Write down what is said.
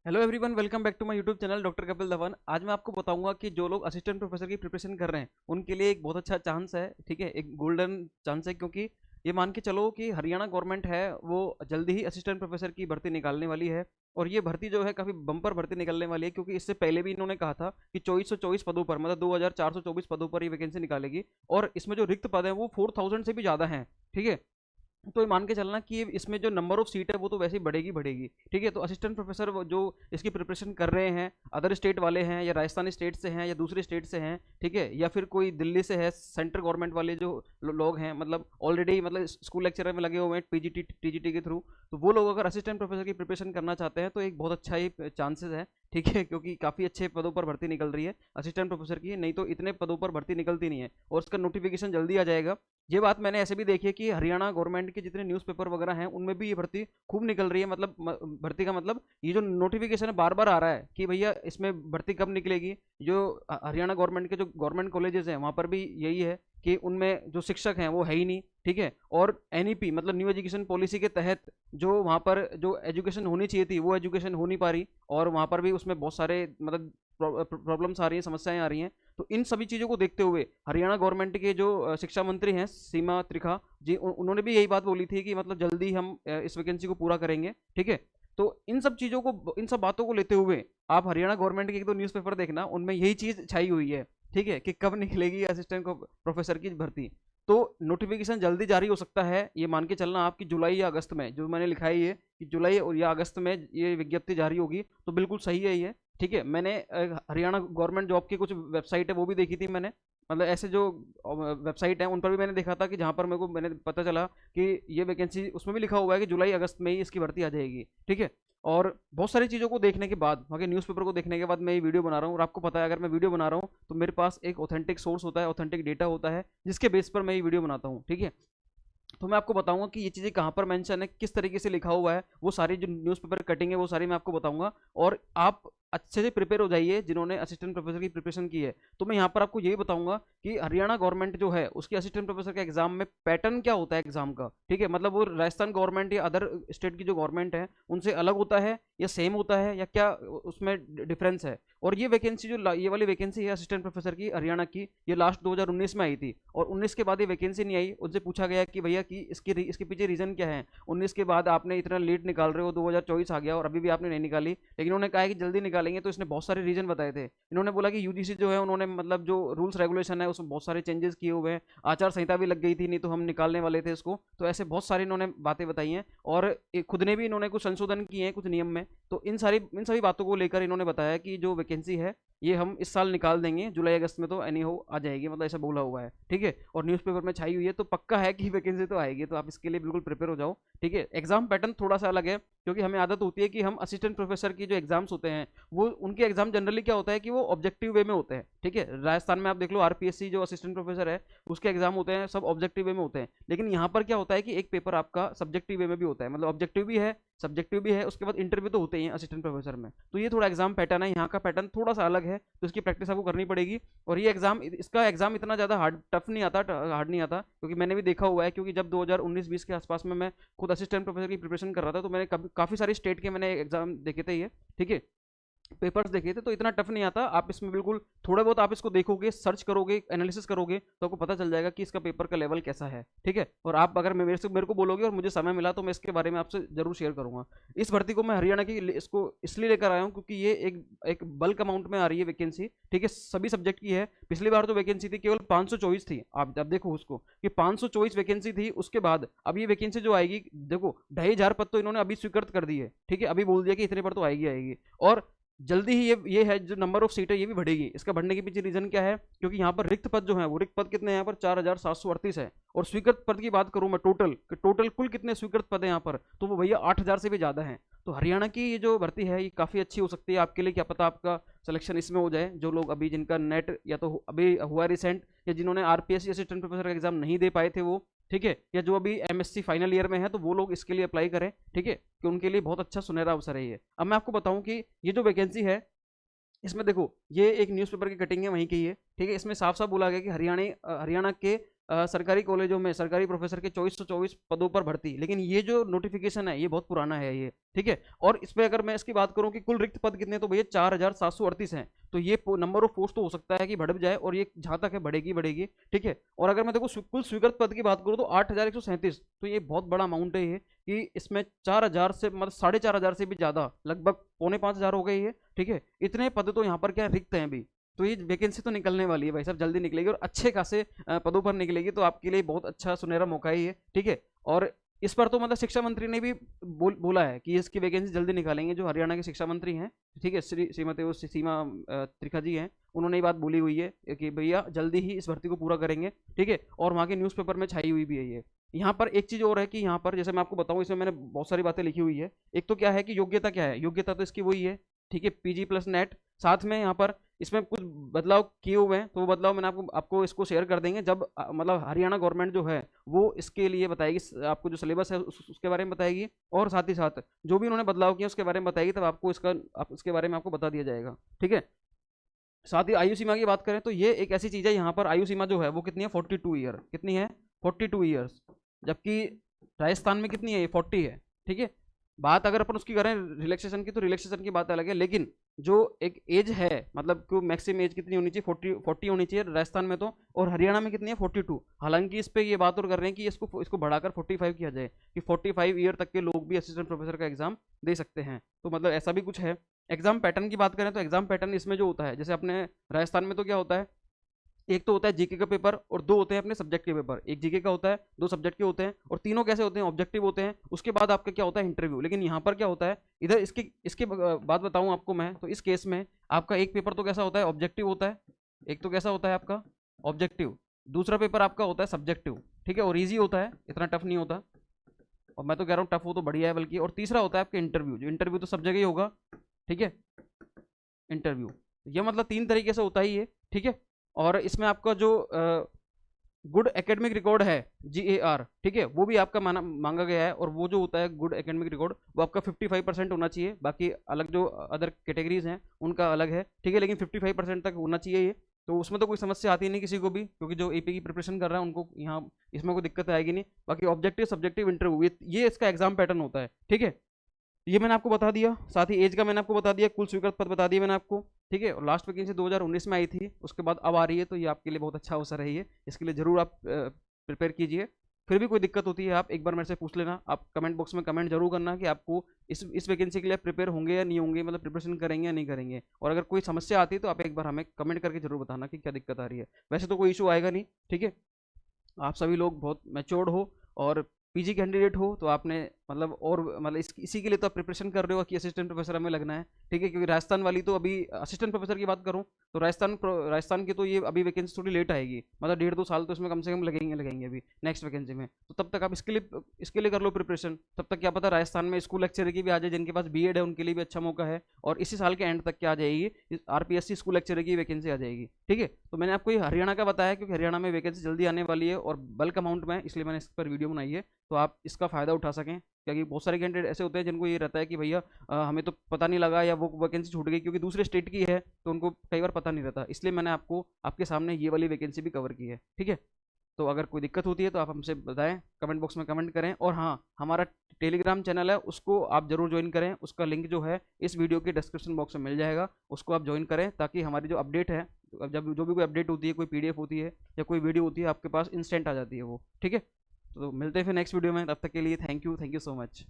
Hello everyone, welcome back to my YouTube channel doctor Kapil Dhawan. आज मैं आपको बताऊंगा कि जो लोग असिस्टेंट प्रोफेसर की प्रिपरेशन कर रहे हैं उनके लिए एक बहुत अच्छा चांस है। ठीक है, एक गोल्डन चांस है, क्योंकि ये मान के चलो कि हरियाणा गवर्नमेंट है वो जल्दी ही असिस्टेंट प्रोफेसर की भर्ती निकालने वाली है। और ये भर्ती जो है काफ़ी बम्पर भर्ती निकलने वाली है, क्योंकि इससे पहले भी इन्होंने कहा था कि 2424 पदों पर, मतलब 2424 पदों पर ये वैकेंसी निकालेगी। और इसमें जो रिक्त पद है वो 4000 से भी ज़्यादा हैं। ठीक है, तो ये मान के चलना कि इसमें जो नंबर ऑफ सीट है वो तो वैसे ही बढ़ेगी बढ़ेगी। ठीक है, तो असिस्टेंट प्रोफेसर जो इसकी प्रिपरेशन कर रहे हैं, अदर स्टेट वाले हैं या राजस्थानी स्टेट से हैं या दूसरे स्टेट से हैं, ठीक है, या फिर कोई दिल्ली से है, सेंट्रल गवर्नमेंट वाले जो लोग हैं, मतलब ऑलरेडी मतलब स्कूल लेक्चरर में लगे हुए हैं पीजीटी टीजीटी के थ्रू, तो वो लोग अगर असिस्टेंट प्रोफेसर की प्रिपरेशन करना चाहते हैं तो एक बहुत अच्छा ही चांसेस है। ठीक है, क्योंकि काफ़ी अच्छे पदों पर भर्ती निकल रही है असिस्टेंट प्रोफेसर की, नहीं तो इतने पदों पर भर्ती निकलती नहीं है और उसका नोटिफिकेशन जल्दी आ जाएगा। ये बात मैंने ऐसे भी देखी है कि हरियाणा गवर्नमेंट के जितने न्यूज़पेपर वगैरह हैं उनमें भी ये भर्ती खूब निकल रही है। मतलब भर्ती का मतलब ये जो नोटिफिकेशन है बार बार आ रहा है कि भैया इसमें भर्ती कब निकलेगी। जो हरियाणा गवर्नमेंट के जो गवर्नमेंट कॉलेजेस हैं वहाँ पर भी यही है कि उनमें जो शिक्षक हैं वो है ही नहीं। ठीक है, और एनईपी मतलब न्यू एजुकेशन पॉलिसी के तहत जो वहाँ पर जो एजुकेशन होनी चाहिए थी वो एजुकेशन हो नहीं पा रही, और वहाँ पर भी उसमें बहुत सारे मतलब प्रॉब्लम्स आ रही हैं, समस्याएं आ रही हैं। तो इन सभी चीज़ों को देखते हुए हरियाणा गवर्नमेंट के जो शिक्षा मंत्री हैं सीमा त्रिखा जी, उन्होंने भी यही बात बोली थी कि मतलब जल्दी हम इस वैकेंसी को पूरा करेंगे। ठीक है, तो इन सब चीज़ों को, इन सब बातों को लेते हुए आप हरियाणा गवर्नमेंट के एक दो न्यूज़पेपर देखना, उनमें यही चीज़ छाई हुई है। ठीक है, कि कब निकलेगी असिस्टेंट को प्रोफेसर की भर्ती। तो नोटिफिकेशन जल्दी जारी हो सकता है, ये मान के चलना आपकी जुलाई या अगस्त में, जो मैंने लिखा है ये कि जुलाई और या अगस्त में ये विज्ञप्ति जारी होगी, तो बिल्कुल सही है ये। ठीक है, मैंने हरियाणा गवर्नमेंट जॉब की कुछ वेबसाइट है वो भी देखी थी मैंने, मतलब ऐसे जो वेबसाइट है उन पर भी मैंने देखा था कि जहाँ पर मैंने पता चला कि ये वैकेंसी, उसमें भी लिखा हुआ है कि जुलाई अगस्त में ही इसकी भर्ती आ जाएगी। ठीक है, और बहुत सारी चीज़ों को देखने के बाद, वहाँ के न्यूज़पेपर को देखने के बाद मैं ये वीडियो बना रहा हूँ। और आपको पता है अगर मैं वीडियो बना रहा हूँ तो मेरे पास एक ऑथेंटिक सोर्स होता है, ऑथेंटिक डेटा होता है, जिसके बेस पर मैं ये वीडियो बनाता हूँ। ठीक है, तो मैं आपको बताऊंगा कि ये चीज़ें कहाँ पर मेंशन है, किस तरीके से लिखा हुआ है, वो सारी जो न्यूज़पेपर कटिंग है वो सारी मैं आपको बताऊंगा। और आप अच्छे से प्रिपेयर हो जाइए जिन्होंने असिस्टेंट प्रोफेसर की प्रिपरेशन की है। तो मैं यहाँ पर आपको यही बताऊंगा कि हरियाणा गवर्नमेंट जो है उसकी असिस्टेंट प्रोफेसर के एग्जाम में पैटर्न क्या होता है एग्जाम का। ठीक है, मतलब वो राजस्थान गवर्नमेंट या अदर स्टेट की जो गवर्नमेंट है उनसे अलग होता है या सेम होता है, या क्या उसमें डिफरेंस है। और ये वैकेंसी जो ये वाली वैकेंसी है असिस्टेंट प्रोफेसर की हरियाणा की, ये लास्ट 2019 में आई थी, और 19 के बाद ये वैकेंसी नहीं आई। उनसे पूछा गया कि भैया कि इसके पीछे रीज़न क्या है, 19 के बाद आपने इतना लेट निकाल रहे हो, 2024 आ गया और अभी भी आपने नहीं निकाली। लेकिन उन्होंने कहा है कि जल्दी निकालेंगे, तो इसने बहुत सारे रीज़न बताए थे। इन्होंने बोला कि यूजीसी जो है उन्होंने मतलब जो रूल्स रेगुलेशन है उसमें बहुत सारे चेंजेस किए हुए हैं, आचार संहिता भी लग गई थी, नहीं तो हम निकालने वाले थे इसको। तो ऐसे बहुत सारी इन्होंने बातें बताई हैं, और खुद ने भी इन्होंने कुछ संशोधन किए हैं कुछ नियम में। तो इन सभी बातों को लेकर इन्होंने बताया कि जो वैकेंसी है ये हम इस साल निकाल देंगे, जुलाई अगस्त में तो एनी हो आ जाएगी, मतलब ऐसा बोला हुआ है। ठीक है, और न्यूज़पेपर में छाई हुई है, तो पक्का है कि वैकेंसी तो आएगी, तो आप इसके लिए बिल्कुल प्रिपेयर हो जाओ। ठीक है, एग्जाम पैटर्न थोड़ा सा अलग है, क्योंकि हमें आदत होती है कि हम असिस्टेंट प्रोफेसर की जो एग्जाम्स होते हैं वो उनके एग्जाम जनरली क्या होता है कि वो ऑब्जेक्टिव वे में होते हैं। ठीक है, राजस्थान में आप देख लो आरपीएससी जो असिस्टेंट प्रोफेसर है उसके एग्जाम होते हैं सब ऑब्जेक्टिव वे में होते हैं। लेकिन यहाँ पर क्या होता है कि एक पेपर आपका सब्जेक्टिव वे में भी होता है, मतलब ऑब्जेक्टिव भी है सब्जेक्टिव भी है, उसके बाद इंटरव्यू तो होते ही हैं असिस्टेंट प्रोफेसर में। तो ये थोड़ा एग्जाम पैटर्न है, यहाँ का पैटर्न थोड़ा सा अलग है, तो इसकी प्रैक्टिस आपको करनी पड़ेगी। और ये एग्जाम, इसका एग्जाम इतना ज़्यादा टफ नहीं आता, हार्ड नहीं आता, क्योंकि मैंने भी देखा हुआ है। क्योंकि जब 2019-20 के आसपास में मैं खुद असिस्टेंट प्रोफेसर की प्रिपरेशन कर रहा था, तो मैंने काफ़ी सारे स्टेट के मैंने एग्जाम देखे थे ये। ठीक है, पेपर्स देखे थे, तो इतना टफ नहीं आता। आप इसमें बिल्कुल थोड़ा बहुत आप इसको देखोगे, सर्च करोगे, एनालिसिस करोगे, तो आपको पता चल जाएगा कि इसका पेपर का लेवल कैसा है। ठीक है, और आप अगर मेरे को बोलोगे और मुझे समय मिला तो मैं इसके बारे में आपसे जरूर शेयर करूंगा। इस भर्ती को मैं हरियाणा की इसको इसलिए लेकर आया हूँ क्योंकि ये एक बल्क अमाउंट में आ रही है वैकेंसी। ठीक है, सभी सब्जेक्ट की है। पिछली बार तो वैकेंसी थी केवल 524 थी, आप अब देखो उसको कि 524 वैकेंसी थी, उसके बाद अब ये वैकेंसी जो आएगी, देखो 2500 पद तो इन्होंने अभी स्वीकृत कर दी है। ठीक है, अभी बोल दिया कि इतने पर तो आएगी आएगी, और जल्दी ही ये है जो नंबर ऑफ सीटें ये भी बढ़ेगी। इसका बढ़ने के पीछे रीजन क्या है, क्योंकि यहाँ पर रिक्त पद जो है वो रिक्त पद कितने हैं यहाँ पर 4738 है। और स्वीकृत पद की बात करूँ मैं टोटल कुल कितने स्वीकृत पद है यहाँ पर, तो वो भैया 8000 से भी ज़्यादा है। तो हरियाणा की ये जो भर्ती है ये काफ़ी अच्छी हो सकती है आपके लिए। क्या पता आपका सिलेक्शन इसमें हो जाए, जो लोग अभी जिनका नेट या तो अभी हुआ रिसेंट, या जिन्होंने आरपीएससी असिस्टेंट प्रोफेसर का एग्जाम नहीं दे पाए थे वो। ठीक है, या जो अभी एमएससी फाइनल ईयर में है तो वो लोग इसके लिए अप्लाई करें। ठीक है, कि उनके लिए बहुत अच्छा सुनहरा अवसर है ये। अब मैं आपको बताऊं कि ये जो वैकेंसी है इसमें देखो, ये एक न्यूज़पेपर की कटिंग है वहीं की है। ठीक है, इसमें साफ साफ बोला गया कि हरियाणा के सरकारी कॉलेजों में सरकारी प्रोफेसर के 2424 पदों पर भर्ती, लेकिन ये जो नोटिफिकेशन है ये बहुत पुराना है ये, ठीक है। और इस पे अगर मैं इसकी बात करूं कि कुल रिक्त पद कितने, तो भैया 4738 हैं। तो ये नंबर ऑफ पोस्ट तो हो सकता है कि बढ़ भी जाए, और ये जहां तक है बढ़ेगी बढ़ेगी, ठीक है। और अगर मैं देखो कुल स्वीकृत पद की बात करूं तो 8137, तो ये बहुत बड़ा अमाउंट है ये, कि इसमें 4000 से मतलब 4500 से भी ज्यादा, लगभग 4500 हो गई है, ठीक है। इतने पद तो यहाँ पर क्या रिक्त हैं अभी। तो ये वैकेंसी तो निकलने वाली है भाई साहब, जल्दी निकलेगी, और अच्छे खासे पदों पर निकलेगी, तो आपके लिए बहुत अच्छा सुनहरा मौका ही है, ठीक है। और इस पर तो मतलब शिक्षा मंत्री ने भी बोला है कि इसकी वैकेंसी जल्दी निकालेंगे, जो हरियाणा के शिक्षा मंत्री हैं, ठीक है, श्रीमती वो सीमा त्रिखा जी हैं, उन्होंने ये बात बोली हुई है कि भैया जल्दी ही इस भर्ती को पूरा करेंगे, ठीक है। और वहाँ के न्यूज़पेपर में छाई हुई भी है ये। यहाँ पर एक चीज़ और है कि यहाँ पर जैसे मैं आपको बताऊँ, इसमें मैंने बहुत सारी बातें लिखी हुई है। एक तो क्या है कि योग्यता क्या है, योग्यता तो इसकी वही है, ठीक है, पीजी प्लस नेट। साथ में यहाँ पर इसमें कुछ बदलाव किए हुए हैं, तो वो बदलाव मैंने आपको इसको शेयर कर देंगे जब मतलब हरियाणा गवर्नमेंट जो है वो इसके लिए बताएगी, आपको जो सिलेबस है उसके बारे में बताएगी, और साथ ही साथ जो भी उन्होंने बदलाव किए उसके बारे में बताएगी, तब आपको इसके बारे में आपको बता दिया जाएगा, ठीक है। साथ ही आयु सीमा की बात करें तो ये एक ऐसी चीज़ है, यहाँ पर आयु सीमा जो है वो कितनी है, 42 ईयर, कितनी है, 42 ईयर्स। जबकि राजस्थान में कितनी है, ये 40 है, ठीक है। बात अगर अपन उसकी करें रिलैक्सेशन की, तो रिलैक्सेशन की बात अलग है, लेकिन जो एक एज है, मतलब कि मैक्सिमम एज कितनी होनी चाहिए, 40 होनी चाहिए राजस्थान में तो, और हरियाणा में कितनी है, 42। हालांकि इस पे ये बात और कर रहे हैं कि इसको बढ़ाकर 45 किया जाए, कि 45 ईयर तक के लोग भी असिस्टेंट प्रोफेसर का एग्जाम दे सकते हैं। तो मतलब ऐसा भी कुछ है। एग्जाम पैटर्न की बात करें तो एग्जाम पैटर्न इसमें जो होता है, जैसे अपने राजस्थान में तो क्या होता है, एक तो होता है जीके का पेपर, और दो होते हैं अपने सब्जेक्ट के पेपर। एक जीके का होता है, दो सब्जेक्ट के होते हैं, और तीनों कैसे होते हैं, ऑब्जेक्टिव होते हैं। उसके बाद आपका क्या होता है, इंटरव्यू। लेकिन यहाँ पर क्या होता है, इधर इसकी इसके बात बताऊँ आपको मैं, तो इस केस में आपका एक पेपर तो कैसा होता है, ऑब्जेक्टिव होता है। एक तो कैसा होता है आपका, ऑब्जेक्टिव। दूसरा पेपर आपका होता है सब्जेक्टिव, ठीक है, और ईजी होता है, इतना टफ नहीं होता। और मैं तो कह रहा हूँ टफ हो तो बढ़िया है बल्कि। और तीसरा होता है आपका इंटरव्यू, जो इंटरव्यू तो सब जगह ही होगा, ठीक है, इंटरव्यू। ये मतलब 3 तरीके से होता ही है, ठीक है। और इसमें आपका जो गुड एकेडमिक रिकॉर्ड है, GAR, ठीक है, वो भी आपका मांगा गया है। और वो जो होता है गुड एकेडमिक रिकॉर्ड, वो आपका 55% होना चाहिए। बाकी अलग जो अदर कैटेगरीज हैं उनका अलग है, ठीक है, लेकिन 55% तक होना चाहिए ये। तो उसमें तो कोई समस्या आती नहीं किसी को भी, क्योंकि जो AP की प्रिपरेशन कर रहा है उनको यहाँ इसमें कोई दिक्कत आएगी नहीं। बाकी ऑब्जेक्टिव, सब्जेक्टिव, इंटरव्यू, ये इसका एग्जाम पैटर्न होता है, ठीक है। ये मैंने आपको बता दिया, साथ ही एज का मैंने आपको बता दिया, कुल स्वीकृत पद बता दिए मैंने आपको, ठीक है। और लास्ट वैकेंसी 2019 में आई थी, उसके बाद अब आ रही है, तो ये आपके लिए बहुत अच्छा अवसर है ये। इसके लिए जरूर आप प्रिपेयर कीजिए। फिर भी कोई दिक्कत होती है आप एक बार मेरे से पूछ लेना। आप कमेंट बॉक्स में कमेंट जरूर करना कि आपको इस वैकेंसी के लिए प्रिपेयर होंगे या नहीं होंगे, मतलब प्रिपरेशन करेंगे या नहीं करेंगे। और अगर कोई समस्या आती है तो आप एक बार हमें कमेंट करके जरूर बताना कि क्या दिक्कत आ रही है। वैसे तो कोई इशू आएगा नहीं, ठीक है। आप सभी लोग बहुत मैच्योर्ड हो और पीजी कैंडिडेट हो, तो आपने मतलब और मतलब इसी के लिए तो आप प्रिपरेशन कर रहे हो कि असिस्टेंट प्रोफेसर हमें लगना है, ठीक है। क्योंकि राजस्थान वाली तो अभी असिस्टेंट प्रोफेसर की बात करूं तो राजस्थान की तो ये अभी वैकेंसी थोड़ी लेट आएगी, मतलब 1.5-2 साल तो इसमें कम से कम लगेंगे अभी नेक्स्ट वैकेंसी में। तो तब तक आप इसके लिए कर लो प्रिपरेशन। तब तक क्या पता राजस्थान में स्कूल लेक्चर की भी आ जाए, जिनके पास बीएड है उनके लिए भी अच्छा मौका है। और इसी साल के एंड तक क्या आ जाएगी, RPSC स्कूल लेक्चर की वैकेंसी आ जाएगी, ठीक है। तो मैंने आपको ये हरियाणा का बताया क्योंकि हरियाणा में वैकेंसी जल्दी आने वाली है और बल्क अमाउंट में, इसलिए मैंने इस पर वीडियो बनाई है, तो आप इसका फ़ायदा उठा सकें। क्योंकि बहुत सारे कैंडिडेट ऐसे होते हैं जिनको ये रहता है कि भैया हमें तो पता नहीं लगा, या वो वैकेंसी छूट गई क्योंकि दूसरे स्टेट की है, तो उनको कई बार पता नहीं रहता। इसलिए मैंने आपको आपके सामने ये वाली वैकेंसी भी कवर की है, ठीक है। तो अगर कोई दिक्कत होती है तो आप हमसे बताएं, कमेंट बॉक्स में कमेंट करें। और हाँ, हमारा टेलीग्राम चैनल है, उसको आप जरूर ज्वाइन करें। उसका लिंक जो है इस वीडियो के डिस्क्रिप्शन बॉक्स में मिल जाएगा, उसको आप ज्वाइन करें, ताकि हमारी जो अपडेट है, जब जो भी कोई अपडेट होती है, कोई PDF होती है या कोई वीडियो होती है, आपके पास इंस्टेंट आ जाती है वो, ठीक है। तो मिलते हैं फिर नेक्स्ट वीडियो में, तब तक के लिए थैंक यू सो मच।